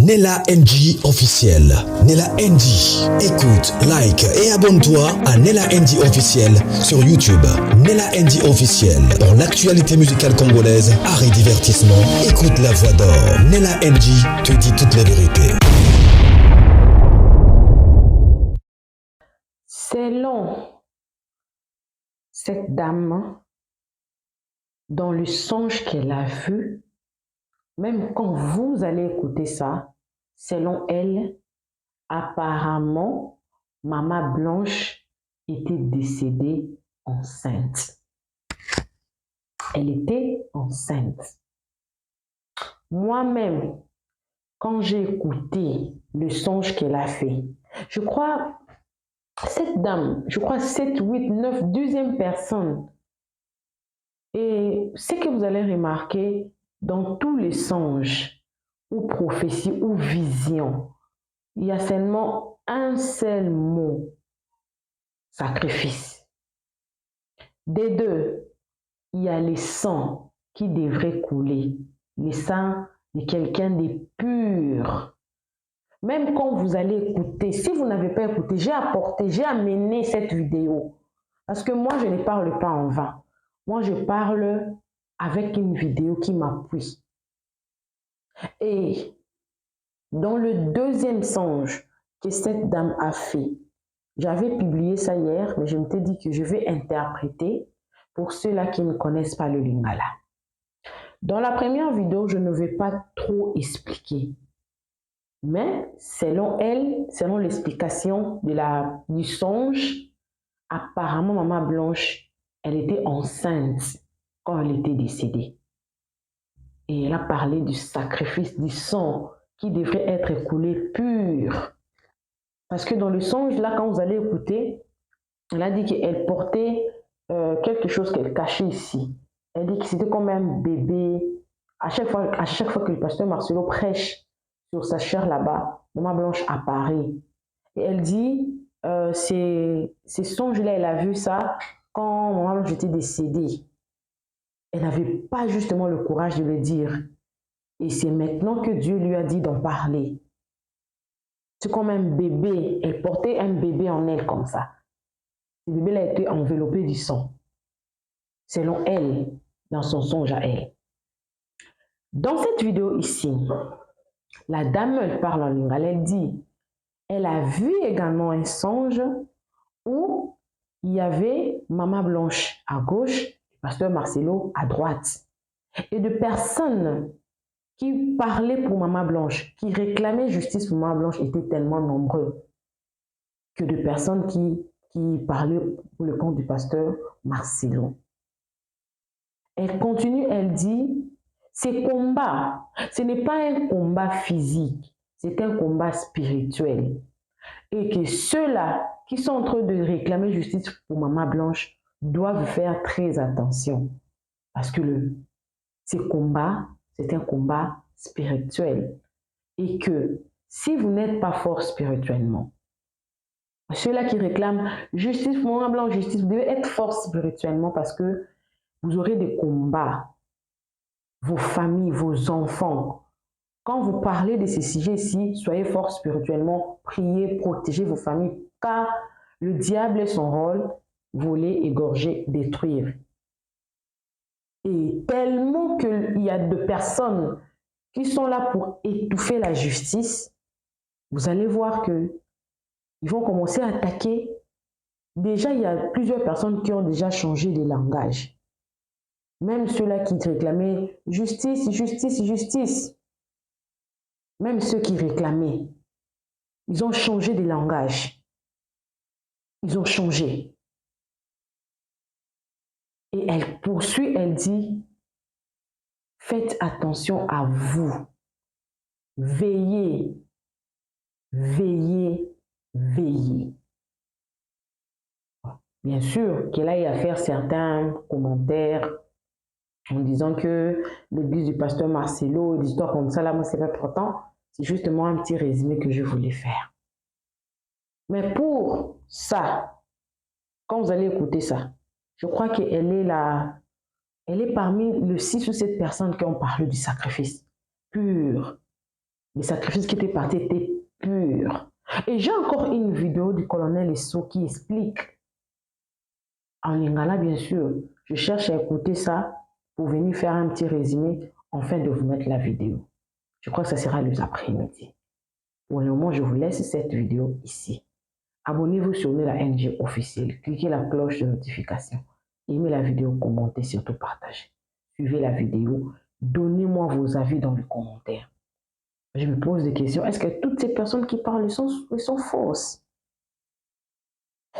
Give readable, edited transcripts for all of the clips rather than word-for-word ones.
Nella NG officiel. Nella NG. Écoute, like et abonne-toi à Nella NG officiel sur YouTube. Nella NG officiel. Pour l'actualité musicale congolaise, art et divertissement, écoute la voix d'or. Nella NG te dit toute la vérité. Selon cette dame, dans le songe qu'elle a vu, même quand vous allez écouter ça, selon elle, apparemment, Maman Blanche était décédée enceinte. Elle était enceinte. Moi-même, quand j'ai écouté le songe qu'elle a fait, je crois, cette dame, 7, 8, 9, 12e personne. Et ce que vous allez remarquer dans tous les songes, ou prophéties, ou visions, il y a seulement un seul mot, sacrifice. Des deux, il y a les sangs qui devraient couler, les sangs de quelqu'un de pur. Même quand vous allez écouter, si vous n'avez pas écouté, j'ai amené cette vidéo. Parce que moi, je ne parle pas en vain. Moi, je parle avec une vidéo qui m'appuie. Et dans le deuxième songe que cette dame a fait, j'avais publié ça hier, mais je m'étais dit que je vais interpréter pour ceux-là qui ne connaissent pas le Lingala. Dans la première vidéo, je ne vais pas trop expliquer. Mais selon elle, selon l'explication du songe, apparemment, Maman Blanche, elle était enceinte quand elle était décédée. Et elle a parlé du sacrifice du sang qui devrait être écoulé pur. Parce que dans le songe, là, quand vous allez écouter, elle a dit qu'elle portait quelque chose qu'elle cachait ici. Elle dit que c'était comme un bébé. À chaque fois que le pasteur Marcelo prêche sur sa chair là-bas, Maman Blanche apparaît. Et elle dit, ces songes-là, elle a vu ça quand Maman Blanche était décédée. Elle n'avait pas justement le courage de le dire. Et c'est maintenant que Dieu lui a dit d'en parler. C'est comme un bébé. Elle portait un bébé en elle comme ça. Ce bébé a été enveloppé du sang. Selon elle, dans son songe à elle. Dans cette vidéo ici, la dame, elle parle en lingala, elle dit, elle a vu également un songe où il y avait Maman Blanche à gauche, pasteur Marcelo à droite. Et de personnes qui parlaient pour Maman Blanche, qui réclamaient justice pour Maman Blanche étaient tellement nombreux que de personnes qui parlaient pour le compte du pasteur Marcelo. Elle continue, elle dit, ces combats, ce n'est pas un combat physique, c'est un combat spirituel. Et que ceux-là qui sont en train de réclamer justice pour Maman Blanche doivent faire très attention. Parce que ce combat, c'est un combat spirituel. Et que si vous n'êtes pas fort spirituellement, ceux-là qui réclament justice pour Maman Blanche, justice, vous devez être fort spirituellement parce que vous aurez des combats. Vos familles, vos enfants. Quand vous parlez de ces sujets-ci, soyez forts spirituellement, priez, protégez vos familles, car le diable est son rôle, voler, égorger, détruire. Et tellement qu'il y a de personnes qui sont là pour étouffer la justice, vous allez voir qu'ils vont commencer à attaquer. Déjà, il y a plusieurs personnes qui ont déjà changé de langage. Même ceux-là qui réclamaient justice, justice, justice. Même ceux qui réclamaient, ils ont changé de langage. Ils ont changé. Et elle poursuit, elle dit, faites attention à vous. Veillez, veillez, veillez. Bien sûr qu'elle a eu à faire certains commentaires en disant que l'église du pasteur Marcelo, des histoires comme ça, là, moi, c'est pas important. C'est justement un petit résumé que je voulais faire. Mais pour ça, quand vous allez écouter ça, je crois qu'elle est là, elle est parmi les 6 ou 7 personnes qui ont parlé du sacrifice pur. Les sacrifices qui étaient partis étaient purs. Et j'ai encore une vidéo du colonel Esso qui explique, en lingala bien sûr, je cherche à écouter ça pour venir faire un petit résumé afin de vous mettre la vidéo. Je crois que ça sera les après-midi. Pour le moment, je vous laisse cette vidéo ici. Abonnez-vous sur Nella NG officiel, cliquez la cloche de notification, aimez la vidéo, commentez, surtout partagez. Suivez la vidéo, donnez-moi vos avis dans les commentaires. Je me pose des questions. Est-ce que toutes ces personnes qui parlent sont fausses?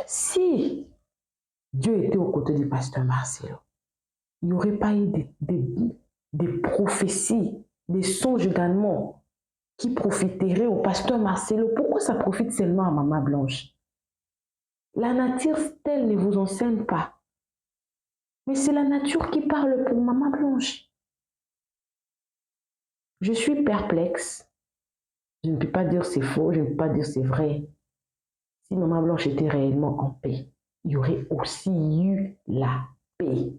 Si Dieu était aux côtés du pasteur Marcelo, il n'y aurait pas eu des prophéties, des songes également qui profiteraient au pasteur Marcelo. Pourquoi ça profite seulement à Maman Blanche? La nature telle ne vous enseigne pas. Mais c'est la nature qui parle pour Maman Blanche. Je suis perplexe. Je ne peux pas dire c'est faux, je ne peux pas dire c'est vrai. Si Maman Blanche était réellement en paix, il y aurait aussi eu la paix.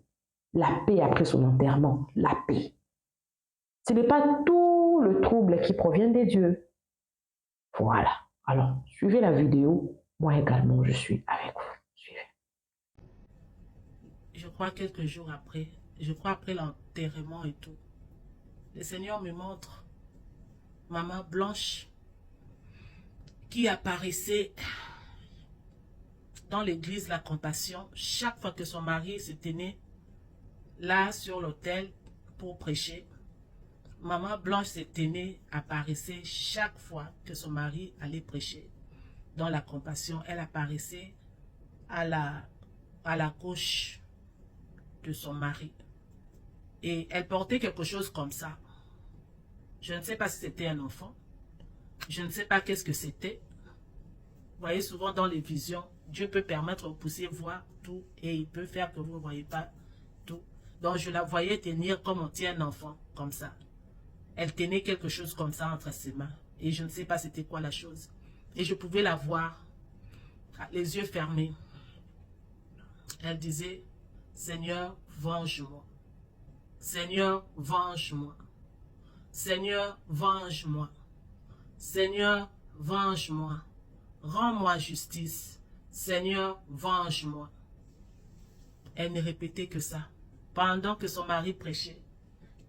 La paix après son enterrement, la paix. Ce n'est pas tout le trouble qui provient des dieux. Voilà. Alors, suivez la vidéo. Moi également, je suis avec vous. Suivez. Je crois quelques jours après, après l'enterrement et tout, le Seigneur me montre Maman Blanche qui apparaissait dans l'église La Compassion chaque fois que son mari se tenait là sur l'autel pour prêcher. Maman Blanche se tenait, apparaissait chaque fois que son mari allait prêcher. Dans La Compassion, elle apparaissait à la gauche de son mari. Et elle portait quelque chose comme ça. Je ne sais pas si c'était un enfant. Je ne sais pas qu'est-ce que c'était. Vous voyez, souvent dans les visions, Dieu peut permettre aux poussiers voir tout et il peut faire que vous ne voyez pas tout. Donc je la voyais tenir comme on tient un enfant, comme ça. Elle tenait quelque chose comme ça entre ses mains. Et je ne sais pas c'était quoi la chose. Et je pouvais la voir, les yeux fermés. Elle disait, Seigneur, venge-moi. Seigneur, venge-moi. Seigneur, venge-moi. Seigneur, venge-moi. Rends-moi justice. Seigneur, venge-moi. Elle ne répétait que ça. Pendant que son mari prêchait,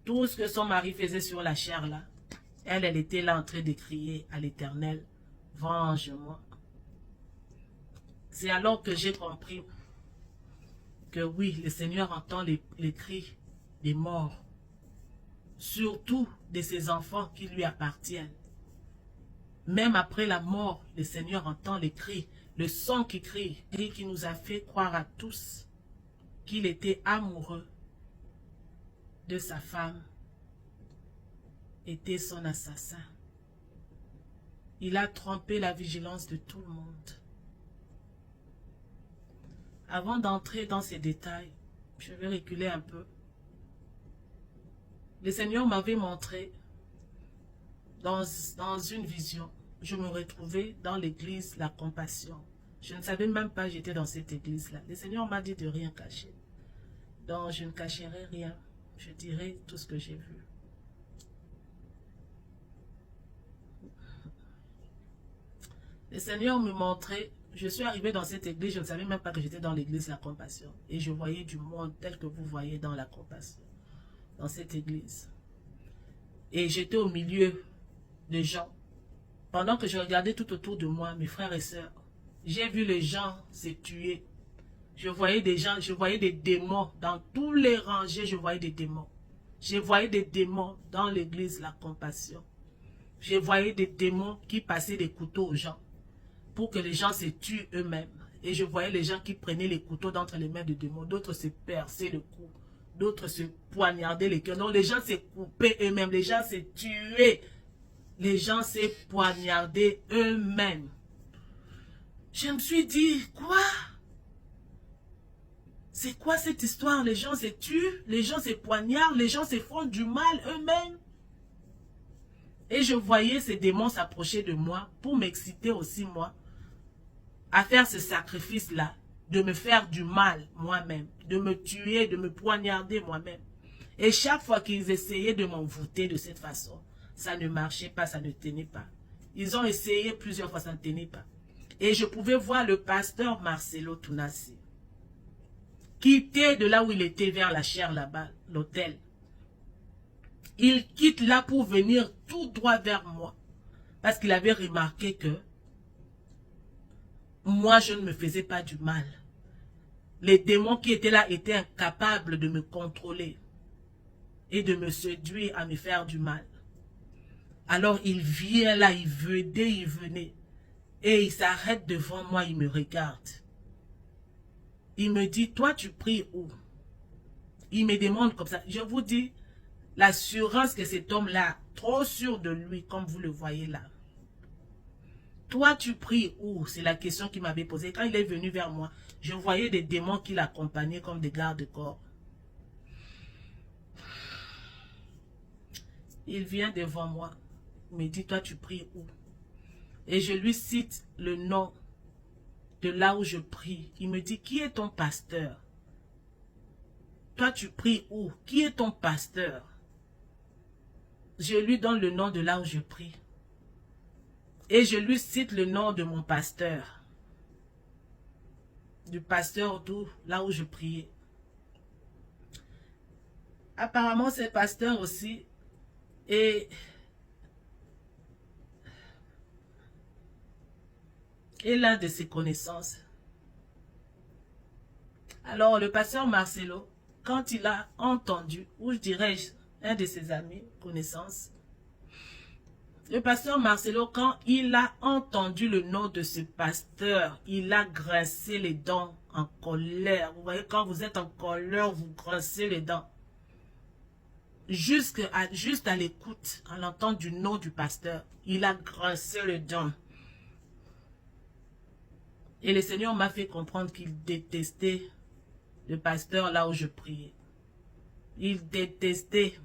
tout ce que son mari faisait sur la chair là, elle était là en train de crier à l'Éternel, venge-moi. C'est alors que j'ai compris que oui, le Seigneur entend les cris des morts, surtout de ses enfants qui lui appartiennent. Même après la mort, le Seigneur entend les cris, le son qui crie, et qui nous a fait croire à tous qu'il était amoureux de sa femme, était son assassin. Il a trompé la vigilance de tout le monde. Avant d'entrer dans ces détails, je vais reculer un peu. Le Seigneur m'avait montré dans une vision. Je me retrouvais dans l'église La Compassion. Je ne savais même pas que j'étais dans cette église-là. Le Seigneur m'a dit de rien cacher. Donc je ne cacherai rien. Je dirai tout ce que j'ai vu. Le Seigneur me montrait, je suis arrivé dans cette église, je ne savais même pas que j'étais dans l'église La Compassion. Et je voyais du monde tel que vous voyez dans La Compassion, dans cette église. Et j'étais au milieu de gens. Pendant que je regardais tout autour de moi, mes frères et sœurs, j'ai vu les gens se tuer. Je voyais des gens, je voyais des démons. Dans tous les rangées, je voyais des démons. Je voyais des démons dans l'église La Compassion. Je voyais des démons qui passaient des couteaux aux gens pour que les gens se tuent eux-mêmes. Et je voyais les gens qui prenaient les couteaux d'entre les mains des démons. D'autres se perçaient le cou. D'autres se poignardaient les cœurs. Donc les gens se coupaient eux-mêmes. Les gens se tuaient. Les gens se poignardaient eux-mêmes. Je me suis dit, quoi? C'est quoi cette histoire? Les gens se tuent, les gens se poignardent, les gens se font du mal eux-mêmes. Et je voyais ces démons s'approcher de moi pour m'exciter aussi moi à faire ce sacrifice-là, de me faire du mal moi-même, de me tuer, de me poignarder moi-même. Et chaque fois qu'ils essayaient de m'envoûter de cette façon, ça ne marchait pas, ça ne tenait pas. Ils ont essayé plusieurs fois, ça ne tenait pas. Et je pouvais voir le pasteur Marcelo Tounassi quitter de là où il était vers la chaire là-bas, l'hôtel. Il quitte là pour venir tout droit vers moi. Parce qu'il avait remarqué que moi, je ne me faisais pas du mal. Les démons qui étaient là étaient incapables de me contrôler et de me séduire à me faire du mal. Alors il vient là, il venait. Et il s'arrête devant moi, il me regarde. Il me dit, toi tu pries où? Il me demande comme ça. Je vous dis, l'assurance que cet homme-là, trop sûr de lui, comme vous le voyez là. Toi tu pries où? C'est la question qu'il m'avait posée. Quand il est venu vers moi, je voyais des démons qui l'accompagnaient comme des gardes-corps. Il vient devant moi. Il me dit, toi tu pries où? Et je lui cite le nom de là où je prie. Il me dit, qui est ton pasteur? Toi tu pries où? Qui est ton pasteur? Je lui donne le nom de là où je prie. Et je lui cite le nom de mon pasteur. Du pasteur d'où, là où je priais. Apparemment c'est pasteur aussi. Et l'un de ses connaissances. Alors le pasteur Marcelo, quand il a entendu, ou je dirais un de ses amis, connaissances, le pasteur Marcelo, quand il a entendu le nom de ce pasteur, il a grincé les dents en colère. Vous voyez, quand vous êtes en colère, vous grincez les dents. Juste à l'écoute, en l'entendant du nom du pasteur, il a grincé les dents. Et le Seigneur m'a fait comprendre qu'il détestait le pasteur là où je priais. Il détestait.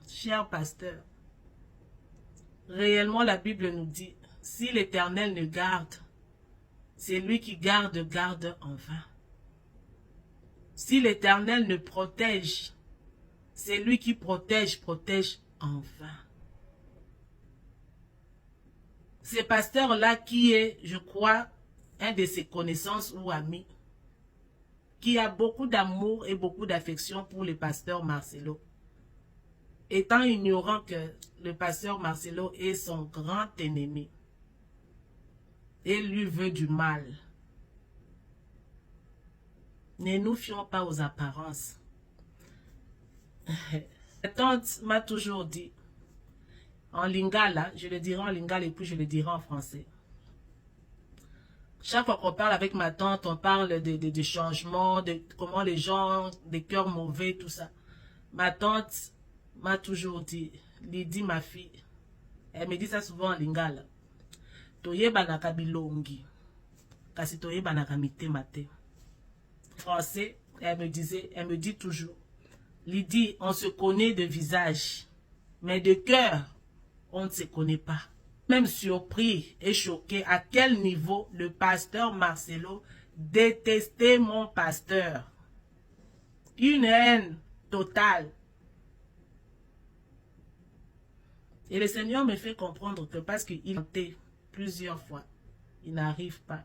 Cher pasteur, réellement la Bible nous dit, si l'Éternel ne garde, c'est lui qui garde en vain. Si l'Éternel ne protège, c'est lui qui protège en vain. Ce pasteur-là qui est, je crois, un de ses connaissances ou amis, qui a beaucoup d'amour et beaucoup d'affection pour le pasteur Marcelo, étant ignorant que le pasteur Marcelo est son grand ennemi et lui veut du mal. Ne nous fions pas aux apparences. Ma tante m'a toujours dit, en lingala, je le dirai en lingala et puis je le dirai en français. Chaque fois qu'on parle avec ma tante, on parle de changements, de comment les gens, des cœurs mauvais, tout ça. Ma tante m'a toujours dit, Lydie, ma fille, elle me dit ça souvent en lingala. Toye banaka bilongi, kasi toye banaka mitema te. Français, elle me dit toujours, Lydie, on se connaît de visage, mais de cœur, on ne se connaît pas. Même surpris et choqué à quel niveau le pasteur Marcelo détestait mon pasteur. Une haine totale. Et le Seigneur me fait comprendre que parce qu'il tentait plusieurs fois, il n'arrive pas.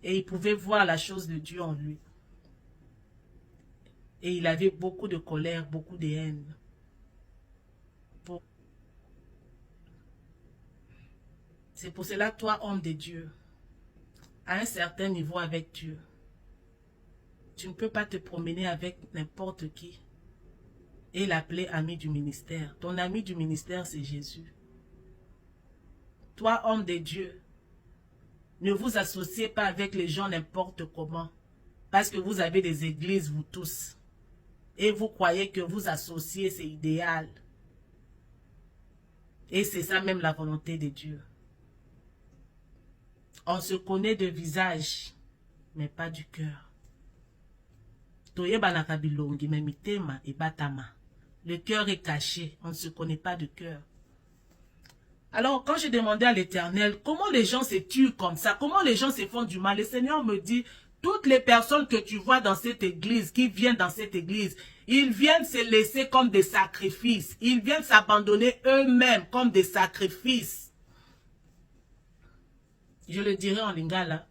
Et il pouvait voir la chose de Dieu en lui. Et il avait beaucoup de colère, beaucoup de haine. C'est pour cela, toi, homme de Dieu, à un certain niveau avec Dieu, tu ne peux pas te promener avec n'importe qui et l'appeler ami du ministère. Ton ami du ministère, c'est Jésus. Toi, homme de Dieu, ne vous associez pas avec les gens n'importe comment, parce que vous avez des églises, vous tous, et vous croyez que vous associer, c'est idéal. Et c'est ça même la volonté de Dieu. On se connaît de visage, mais pas du cœur. Le cœur est caché, on ne se connaît pas de cœur. Alors, quand j'ai demandé à l'Éternel, comment les gens se tuent comme ça, comment les gens se font du mal, le Seigneur me dit, Toutes les personnes que tu vois dans cette église, qui viennent dans cette église, ils viennent se laisser comme des sacrifices. Ils viennent s'abandonner eux-mêmes comme des sacrifices. Je le dirai en lingala.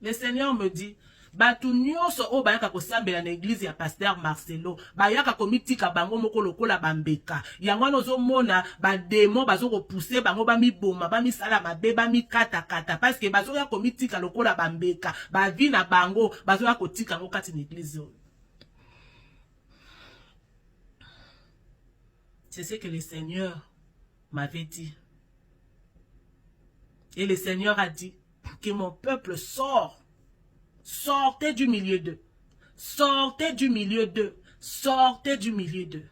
Le Seigneur me dit, batu nyonso o bayaka kosambela na église ya pasteur Marcelo bayaka komitika bango moko lokola bambeka yango nozo mona ba démon bazo ko pousser bango ba mi boma ba mi sala mabe ba mi kata kata parce que bazo ya komitika lokola bambeka ba vi na bango bazo ya kotika ngo kati na église. C'est ce que le Seigneur m'avait dit. Et le Seigneur a dit que mon peuple sort. Sortez du milieu d'eux. Sortez du milieu d'eux. Sortez du milieu d'eux.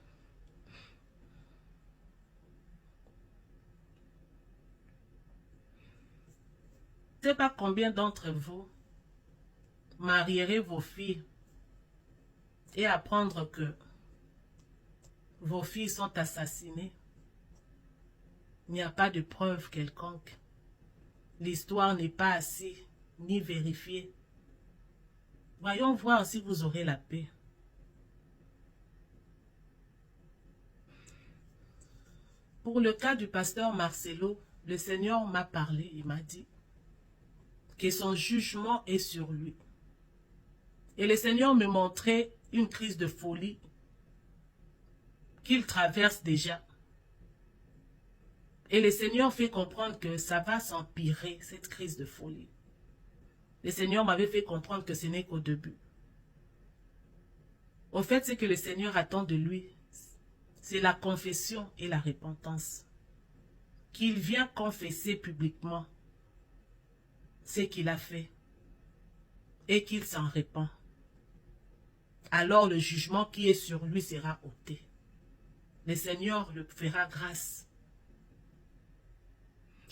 Je ne sais pas combien d'entre vous marierez vos filles et apprendre que vos filles sont assassinées. Il n'y a pas de preuve quelconque. L'histoire n'est pas assez ni vérifiée. Voyons voir si vous aurez la paix. Pour le cas du pasteur Marcelo, le Seigneur m'a parlé, il m'a dit que son jugement est sur lui. Et le Seigneur me montrait une crise de folie qu'il traverse déjà. Et le Seigneur fait comprendre que ça va s'empirer, cette crise de folie. Le Seigneur m'avait fait comprendre que ce n'est qu'au début. Au fait, ce que le Seigneur attend de lui, c'est la confession et la repentance. Qu'il vient confesser publiquement ce qu'il a fait et qu'il s'en repent. Alors le jugement qui est sur lui sera ôté. Le Seigneur le fera grâce.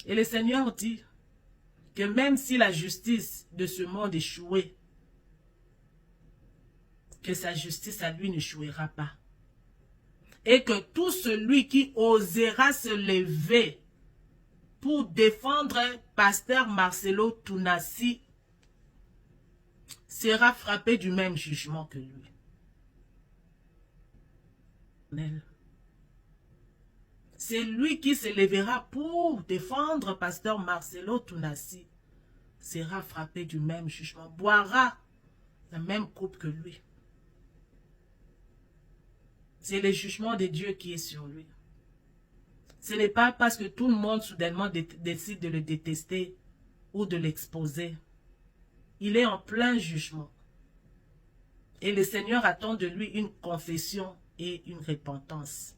Et le Seigneur dit que même si la justice de ce monde échouait, que sa justice à lui n'échouera pas. Et que tout celui qui osera se lever pour défendre pasteur Marcelo Tounassi sera frappé du même jugement que lui. C'est lui qui se lèvera pour défendre pasteur Marcelo Tounassi sera frappé du même jugement, boira la même coupe que lui. C'est le jugement de Dieu qui est sur lui. Ce n'est pas parce que tout le monde soudainement décide de le détester ou de l'exposer. Il est en plein jugement. Et le Seigneur attend de lui une confession et une repentance.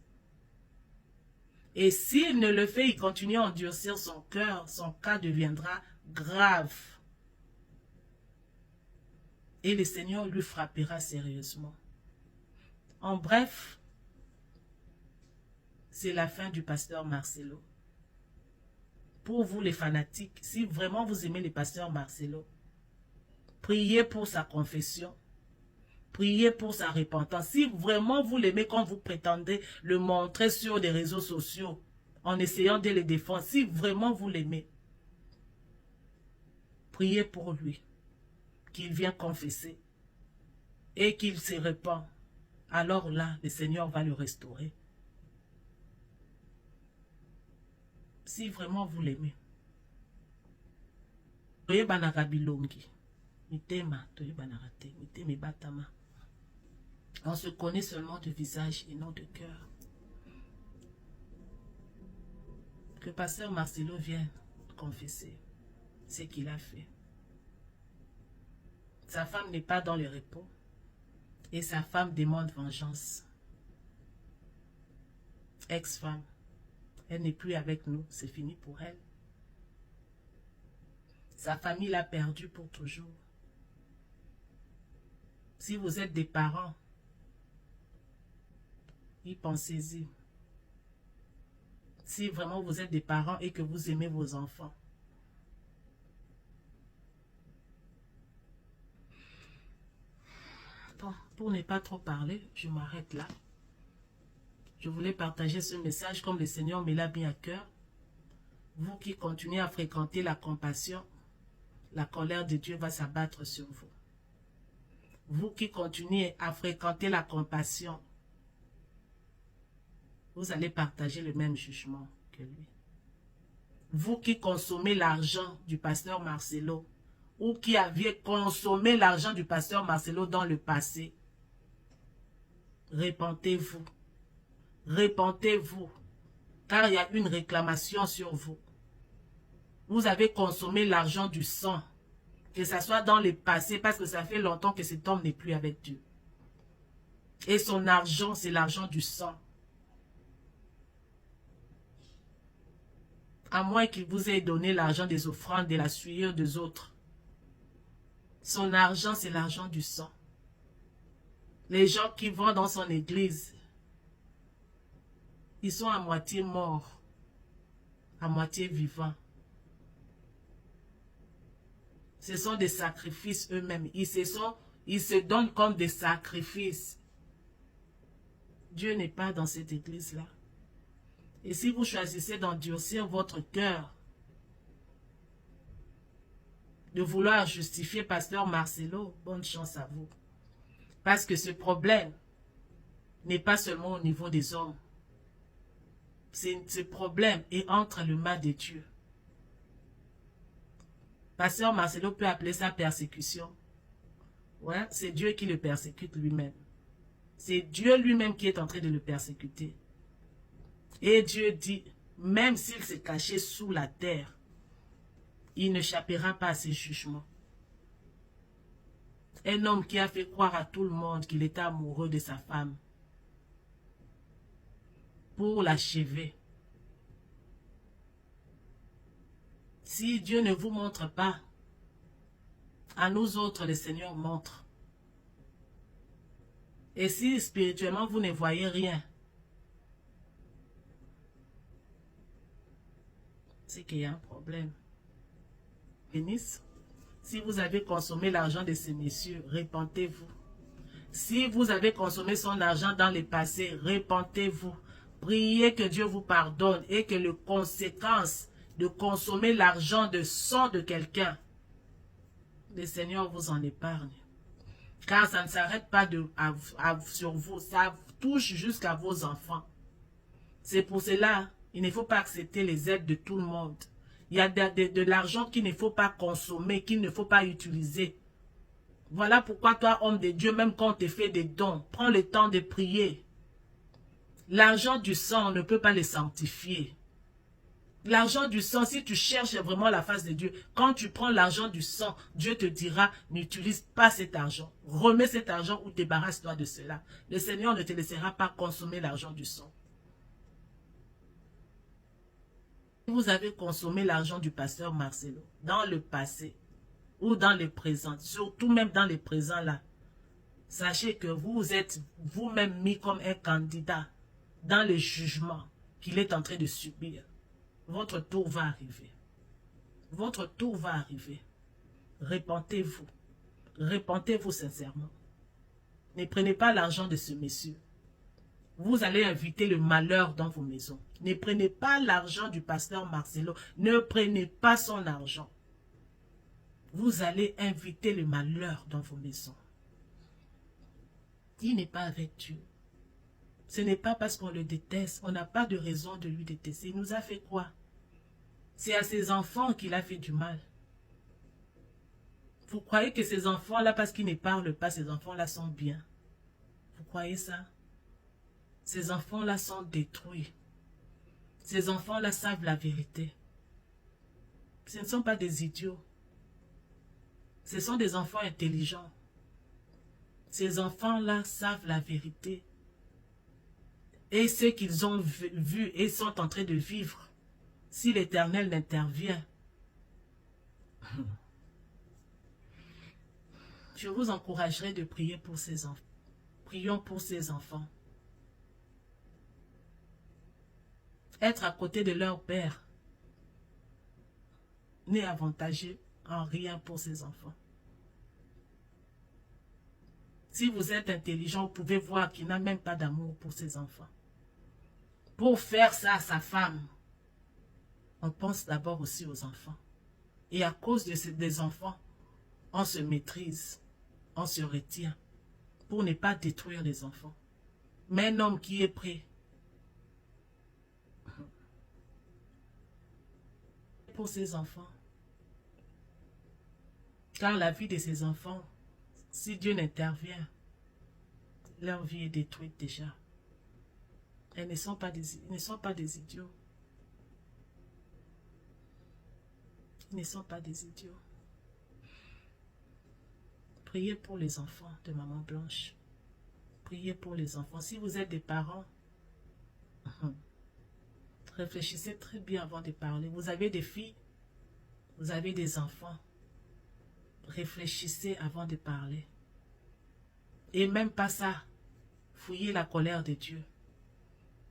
Et s'il ne le fait, il continue à endurcir son cœur, son cas deviendra grave. Et le Seigneur lui frappera sérieusement. En bref, c'est la fin du pasteur Marcelo. Pour vous les fanatiques, si vraiment vous aimez le pasteur Marcelo, priez pour sa confession. Priez pour sa repentance. Si vraiment vous l'aimez comme vous prétendez le montrer sur les réseaux sociaux, en essayant de le défendre, si vraiment vous l'aimez, priez pour lui, qu'il vienne confesser et qu'il se repent. Alors là, le Seigneur va le restaurer. Si vraiment vous l'aimez. On se connaît seulement de visage et non de cœur. Que pasteur Marcelo vienne confesser ce qu'il a fait. Sa femme n'est pas dans le repos et sa femme demande vengeance. Ex-femme, elle n'est plus avec nous, c'est fini pour elle. Sa famille l'a perdue pour toujours. Si vous êtes des parents, y pensez-y. Si vraiment vous êtes des parents et que vous aimez vos enfants. Bon, pour ne pas trop parler, je m'arrête là. Je voulais partager ce message comme le Seigneur me l'a mis à cœur. Vous qui continuez à fréquenter la compassion, la colère de Dieu va s'abattre sur vous. vous qui continuez à fréquenter la compassion, vous allez partager le même jugement que lui. Vous qui consommez l'argent du pasteur Marcelo, ou qui aviez consommé l'argent du pasteur Marcelo dans le passé, repentez-vous. Repentez-vous, car il y a une réclamation sur vous. Vous avez consommé l'argent du sang, que ce soit dans le passé, parce que ça fait longtemps que cet homme n'est plus avec Dieu. Et son argent, c'est l'argent du sang. À moins qu'il vous ait donné l'argent des offrandes, de la sueur des autres. Son argent, c'est l'argent du sang. Les gens qui vont dans son église, ils sont à moitié morts, à moitié vivants. Ce sont des sacrifices eux-mêmes. Ils se donnent comme des sacrifices. Dieu n'est pas dans cette église-là. Et si vous choisissez d'endurcir votre cœur, de vouloir justifier pasteur Marcelo, bonne chance à vous. Parce que ce problème n'est pas seulement au niveau des hommes. Ce problème est entre les mains de Dieu. Pasteur Marcelo peut appeler ça persécution. Ouais, c'est Dieu qui le persécute lui-même. C'est Dieu lui-même qui est en train de le persécuter. Et Dieu dit, même s'il s'est caché sous la terre, il n'échappera pas à ses jugements. Un homme qui a fait croire à tout le monde qu'il était amoureux de sa femme pour l'achever. Si Dieu ne vous montre pas, à nous autres, le Seigneur montre. Et si spirituellement vous ne voyez rien, c'est qu'il y a un problème. Bénisse. Si vous avez consommé l'argent de ces messieurs, repentez-vous. Si vous avez consommé son argent dans le passé, repentez-vous. Priez que Dieu vous pardonne et que les conséquences de consommer l'argent de sang de quelqu'un, le Seigneur vous en épargne. Car ça ne s'arrête pas sur vous, ça touche jusqu'à vos enfants. C'est pour cela, il ne faut pas accepter les aides de tout le monde. Il y a de l'argent qu'il ne faut pas consommer, qu'il ne faut pas utiliser. Voilà pourquoi toi, homme de Dieu, même quand on te fait des dons, prends le temps de prier. L'argent du sang, on ne peut pas le sanctifier. L'argent du sang, si tu cherches vraiment la face de Dieu, quand tu prends l'argent du sang, Dieu te dira, n'utilise pas cet argent. Remets cet argent ou débarrasse-toi de cela. Le Seigneur ne te laissera pas consommer l'argent du sang. Vous avez consommé l'argent du pasteur Marcelo dans le passé ou dans le présent, surtout même dans le présent là, sachez que vous êtes vous-même mis comme un candidat dans le jugement qu'il est en train de subir. Votre tour va arriver. Votre tour va arriver. Repentez-vous. Repentez-vous sincèrement. Ne prenez pas l'argent de ce monsieur. Vous allez inviter le malheur dans vos maisons. Ne prenez pas l'argent du pasteur Marcelo. Ne prenez pas son argent. Vous allez inviter le malheur dans vos maisons. Il n'est pas avec Dieu. Ce n'est pas parce qu'on le déteste. On n'a pas de raison de lui détester. Il nous a fait quoi? C'est à ses enfants qu'il a fait du mal. Vous croyez que ces enfants-là, parce qu'ils ne parlent pas, ces enfants-là sont bien? Vous croyez ça? Ces enfants-là sont détruits. Ces enfants-là savent la vérité. Ce ne sont pas des idiots. Ce sont des enfants intelligents. Ces enfants-là savent la vérité. Et ce qu'ils ont vu et sont en train de vivre, si l'Éternel n'intervient, je vous encouragerai de prier pour ces enfants. Prions pour ces enfants. Être à côté de leur père n'est avantageux en rien pour ces enfants. Si vous êtes intelligent, vous pouvez voir qu'il n'a même pas d'amour pour ses enfants. Pour faire ça à sa femme, on pense d'abord aussi aux enfants. Et à cause des enfants, on se maîtrise. on se retient pour ne pas détruire les enfants. Mais un homme qui est prêt pour ses enfants, car la vie de ses enfants, si Dieu n'intervient, leur vie est détruite déjà. Ils ne sont pas des idiots. Ils ne sont pas des idiots. Priez pour les enfants de Maman Blanche. Priez pour les enfants. Si vous êtes des parents, réfléchissez très bien avant de parler. Vous avez des filles, vous avez des enfants. Réfléchissez avant de parler. Et même pas ça, fouillez la colère de Dieu.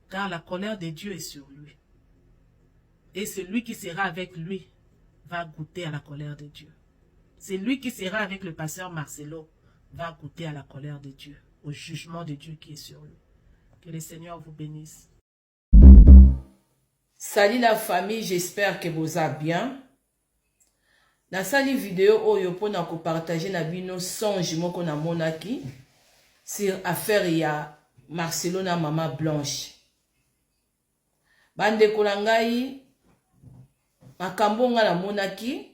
Car la colère de Dieu est sur lui. Et celui qui sera avec lui va goûter à la colère de Dieu. Celui qui sera avec le pasteur Marcelo va goûter à la colère de Dieu, au jugement de Dieu qui est sur lui. Que le Seigneur vous bénisse. Salut la famille, j'espère que vous allez bien. Dans cette vidéo, oyo pona ko partager na bino songe moko na monaki sur affaire ya Marcelo na Maman Blanche. Bande kolangai makambo nga na monaki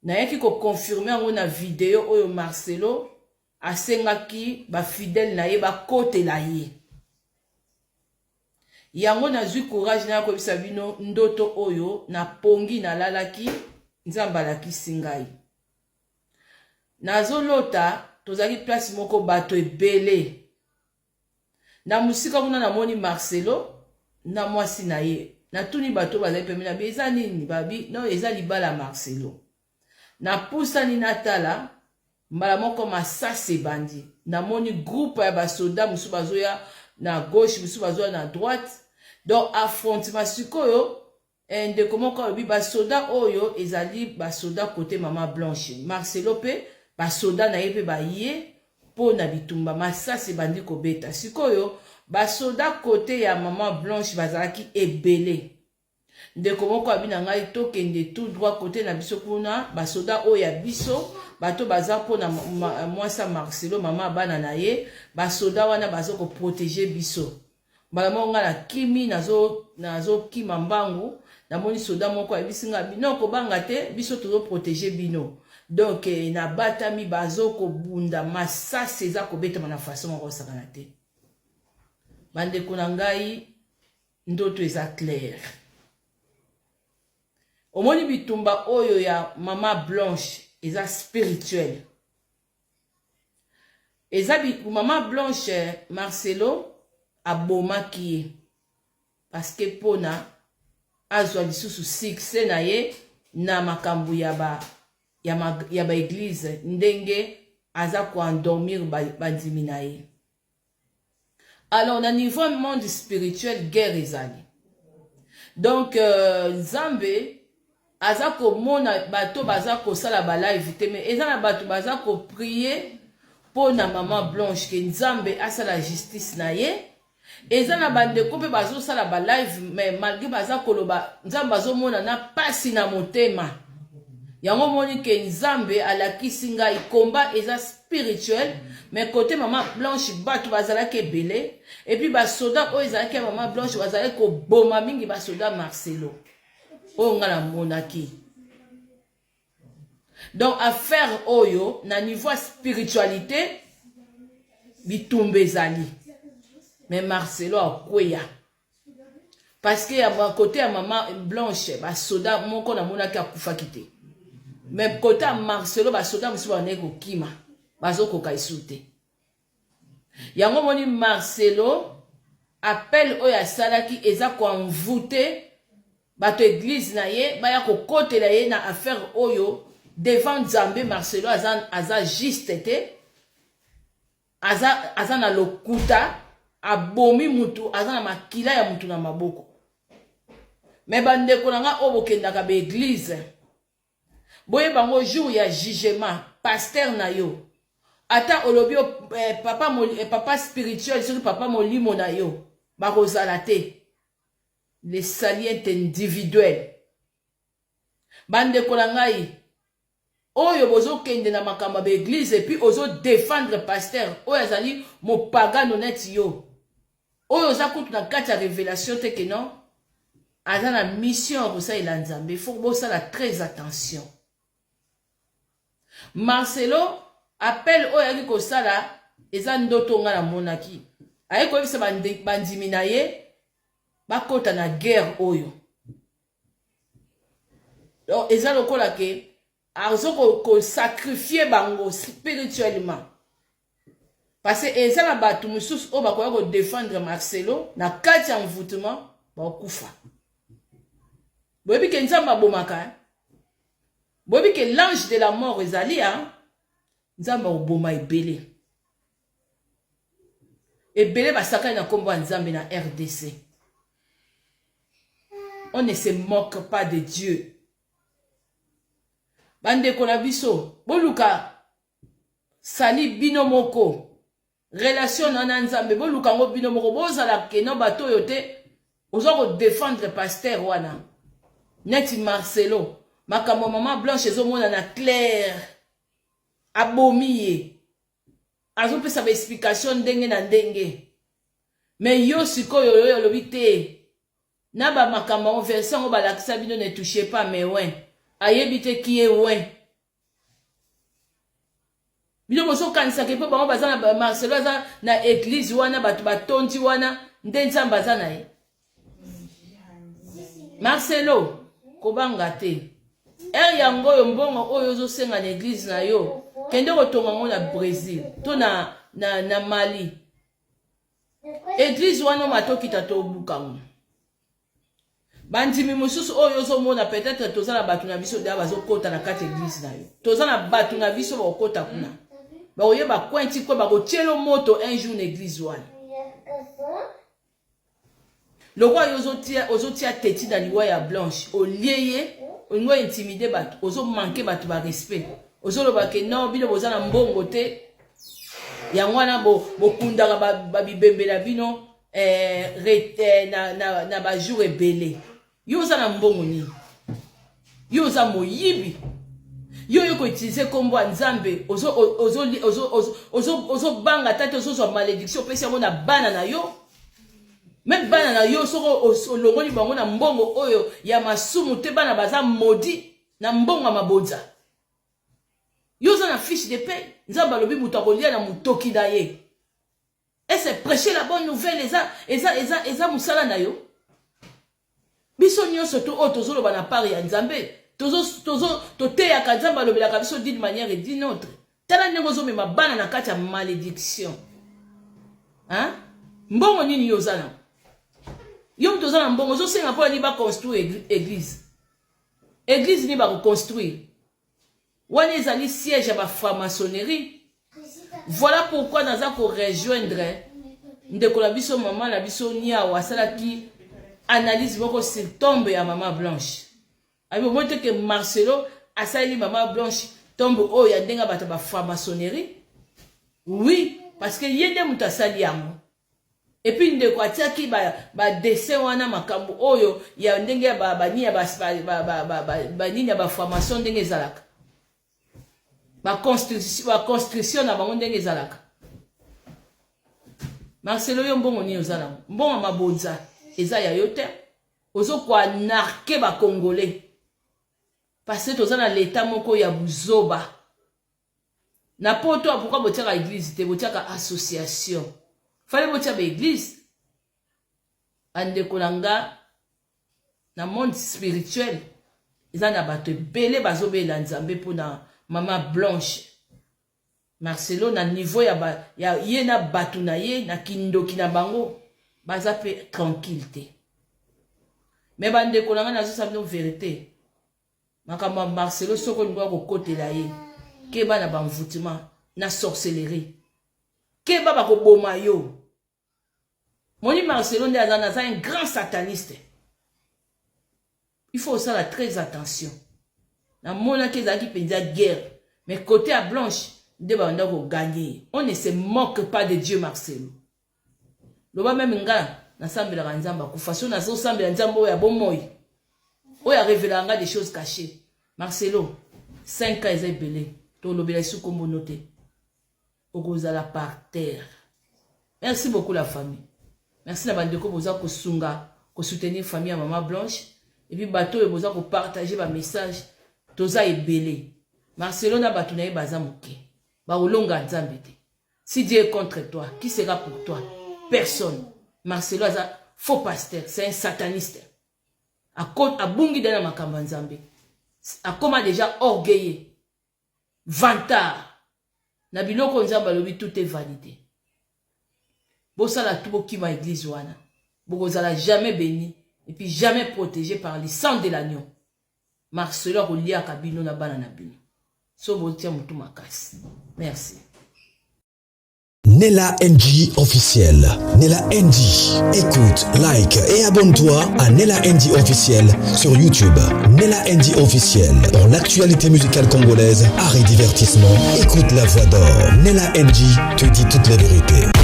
na yaki ko confirmer ngo na vidéo oyo Marcelo asengaki ba fidèle na ye ba kote la ye. Yango na zui courage na ko bisa bino ndoto oyo na pongi na lalaki nzamba la kisingai. Nazo lota tozaki place moko bato ebele. Na musika kuna na moni Marcelo na mwasi na ye. Na tuni bato bazali pembe na beza nini babi no eza libala Marcelo. Na pusa ni natala mbala moko masase bandi. Na moni groupe ya basoda musu bazoya na gauche musu bazoya na droite. Donc affrontement sikoyo ndeko moko obi basoda oyo ezali basoda côté Maman Blanche. Marcelo pe basoda na ye pe ba ye po na bitumba masase bandi kobeta. Sikoyo basoda côté ya Maman Blanche bazalaki ebele. Ndeko moko abina ngai tokende tout droit côté na biso kuna basoda oyo ya biso bato baza po na mwasa Marcelo mama bana na ye basoda wana bazo ko protéger biso. Mbala monga na kimi nazo kima mbangu na moni soda moko abisinga bino ko banga te biso tozo protéger bino. Donc na batami bazo ko bunda masase eza ko beta na façon moko sakana te. Bande kunangai ndoto eza clair. Omoni bitumba oyo ya Maman Blanche eza spirituel. Eza Maman Blanche Marcelo abomaki parce que pona azwa lisusu succès na ye na makambu ya ba église ndenge aza ko endormir bandimi na ye. Alors na niveau monde spirituel guerre ezali. Donc Nzambe aza ko mona bato baza ko sala ba live te mais eza na bato baza ko prier pour na Maman Blanche que Nzambe asala justice na ye. Eza na bandeko pe bazo sala ba live mais malgré baza koloba Nzambe bazo mona na pasi na motema. Yango moni ke Nzambe alakisi ngai combat eza spirituel mais côté Maman Blanche bato bazala ke belé et puis ba soda o ezala ke Maman Blanche bazala ko boma mingi ba soda Marcelo. O ngala monaki. Donc affaire oyo na niveau spiritualité bitumbe zali. Mais Marcelo a kweya. Parce que à côté à Maman Blanche, ba soda moko na monaki akufa kite. Mais côté à Marcelo ba soda musu ba neko kima. Bazo ko kaisute. Yango moni Marcelo appel oya salaki eza ko envoûter bato église na ye ba ya ko kote la ye na affaire oyo devant Nzambe. Marcelo aza juste te. Aza na lokuta abomi mutu aza na makila ya mutu na maboko. Mais bandeko nanga obokendaka ba église boye bango jour ya jugement pasteur na yo ata olobi papa spirituel sur papa molimo na yo bakozala te. Les salientes individuels bandeko nangai oyo bozo kende na makamba ba église et puis ozo défendre pasteur oyo azali mo pagan honnête yo oyo za kutu na kati ya révélation te que non aza na mission ko ça il a nzambe il faut bo ça la très attention. Marcelo appelle oyo yaki ko sala eza ndoto nga na monaki aye ko bisa bandimi na ye bakota na guerre oyo donc eza lokola ke azo ko sacrifier bango spirituellement parce que eza na batu mususu o bakoya ko défendre Marcelo na kati ya mvutuma bakufa boyebi ke nzamba bomaka boyebi ke l'ange de la mort ezali nzamba oboma ebele basaka na kombo ya nzambe na RDC. On ne se moque pas de Dieu. Bande konabiso, boluka sali binomoko. Relation na nzambe, boluka ngo binomoko, bozala ke no bato yote, ozo défendre pasteur wana. Neti Marcelo, makambo maman Blanche ezomona na clair. Abomiye. Azo pesa ba explication ndenge na ndenge. Mais yo sikoyo yo lobi te. Na ba makamba on version o balakisa bino ne touchez pas mais ouais. Ayebite qui est ouais. Bino moso kanisa ke po ba bazana ba Marcelo za na église wana batu batonti wana ndenza bazana ye. Marcelo kobanga te. Yango yo mbongo oyo zo senga na église na yo. Kende kotonga ngo na Brésil, to na Mali. Église wana matoki tato bukango. Bandimi mususu oyo zo mona peut-être tozala batu na biso da bazo kota na kati église na yo. Tozala batu na biso ba kota kuna. Ba oyeba kwenti ko ba ko tielo moto un jour na église wana. Le roi ozo tia teti na liwa ya Blanche, au lieye, on intimider batu, ozo manquer batu ba respect. Ozolo bake non bino bozana mbongo te ya mwana bokundaka babibembe na bino na ba jour ebele yo zana mbongo nini yo za moyibi yo ko utiliser kombo nzambe ozo banga tate ozo malédiction pesa mona bana na yo même bana na yo soko olongoli bango na mbongo oyo ya masumu te bana baza modi na mbongo mabonza. Yo na fiche de paie, nzamba lobi mutakolia na mutoki na ye. Et c'est prêcher la bonne nouvelle eza musala na yo. Biso nyonso to o tozolo bana pari ya nzambe. To te ya nzamba lobi la biso d'une manière et d'une autre. Tala ndengo zo mema bana na kati ya malédiction. Hein? Mbongo nini yo zana? Yo mtozana mbongo zo senga po ni ba construire église. Église ni ba reconstruire. Wana ezali siège à la franc-maçonnerie. Voilà pourquoi nous avons rejoindre ndeko la biso maman la biso nia wasala ki analyse boko sur tombe ya maman Blanche. Abi montre que Marcelo asali maman Blanche tombe o ya ndenga bata ba franc-maçonnerie. Oui, parce que yende mutasali yango. Et puis ndeko atiaki ba dessin wana makambo oyo ya ndenge ba nia ba nia ba franc-maçon ndenge zalaka. Ma construction na bango ndenge ezalaka. Marcelo yo mbongo ni ozala. Mbongo mabonza eza ya yo te. Ozo kwa narke ba Congolais. Parce que tozana l'état moko ya buzoba. Na poto pourquoi botiaka église te botiaka association. Fallait botiaka église. Ande kolanga na monde spirituel. Ezana bato belé bazobe la nzambe pona Maman Blanche. Marcelo na niveau ya ye na batu na ye na kindoki na bango baza pe tranquillité. Mais bande kolanga na zo sabino vérité. Makamba Marcelo soko ngwa ko côté la ye. Keba na bamvutima na sorcellerie. Keba ba ko boma yo. Moni Marcelo ndi azana za un grand sataniste. Il faut ça très attention. Na mona kezaki penza guerre. Mais côté à Blanche, on a gagné. On ne se moque pas de Dieu, Marcelo. Loba même nga na sambela nzamba ku façon na so sambela nzamba ya bon moyi. O ya révélanga des choses cachées. Marcelo, 5 ans eza ebele tolobela esu kombo note okozala par terre. Merci beaucoup la famille. Merci na bandeko boza kosunga ko soutenir famille ya Maman Blanche et puis bato e boza ko partager ba message toza ebele. Marcelo na bato na ye baza moke ba olonga nzambe te. Si Dieu est contre toi, qui sera pour toi? Personne. Marcelo aza faux pasteur, c'est un sataniste. A bungi dana makamba nzambe. A koma déjà orgueilleux. Vantard. Na biloko nzamba lobi tout est validé. Bosala tout bokima église wana. Bokozala jamais béni et puis jamais protégé par le sang de l'agneau. Marcelo kolia kabino na bana na bino. So botia mutu makasi. Merci. Nella NG officiel. Nella NG. Écoute, like et abonne-toi à Nella NG officiel sur YouTube. Nella NG officiel. Pour l'actualité musicale congolaise, art et divertissement, écoute la voix d'or. Nella NG te dit toute la vérité.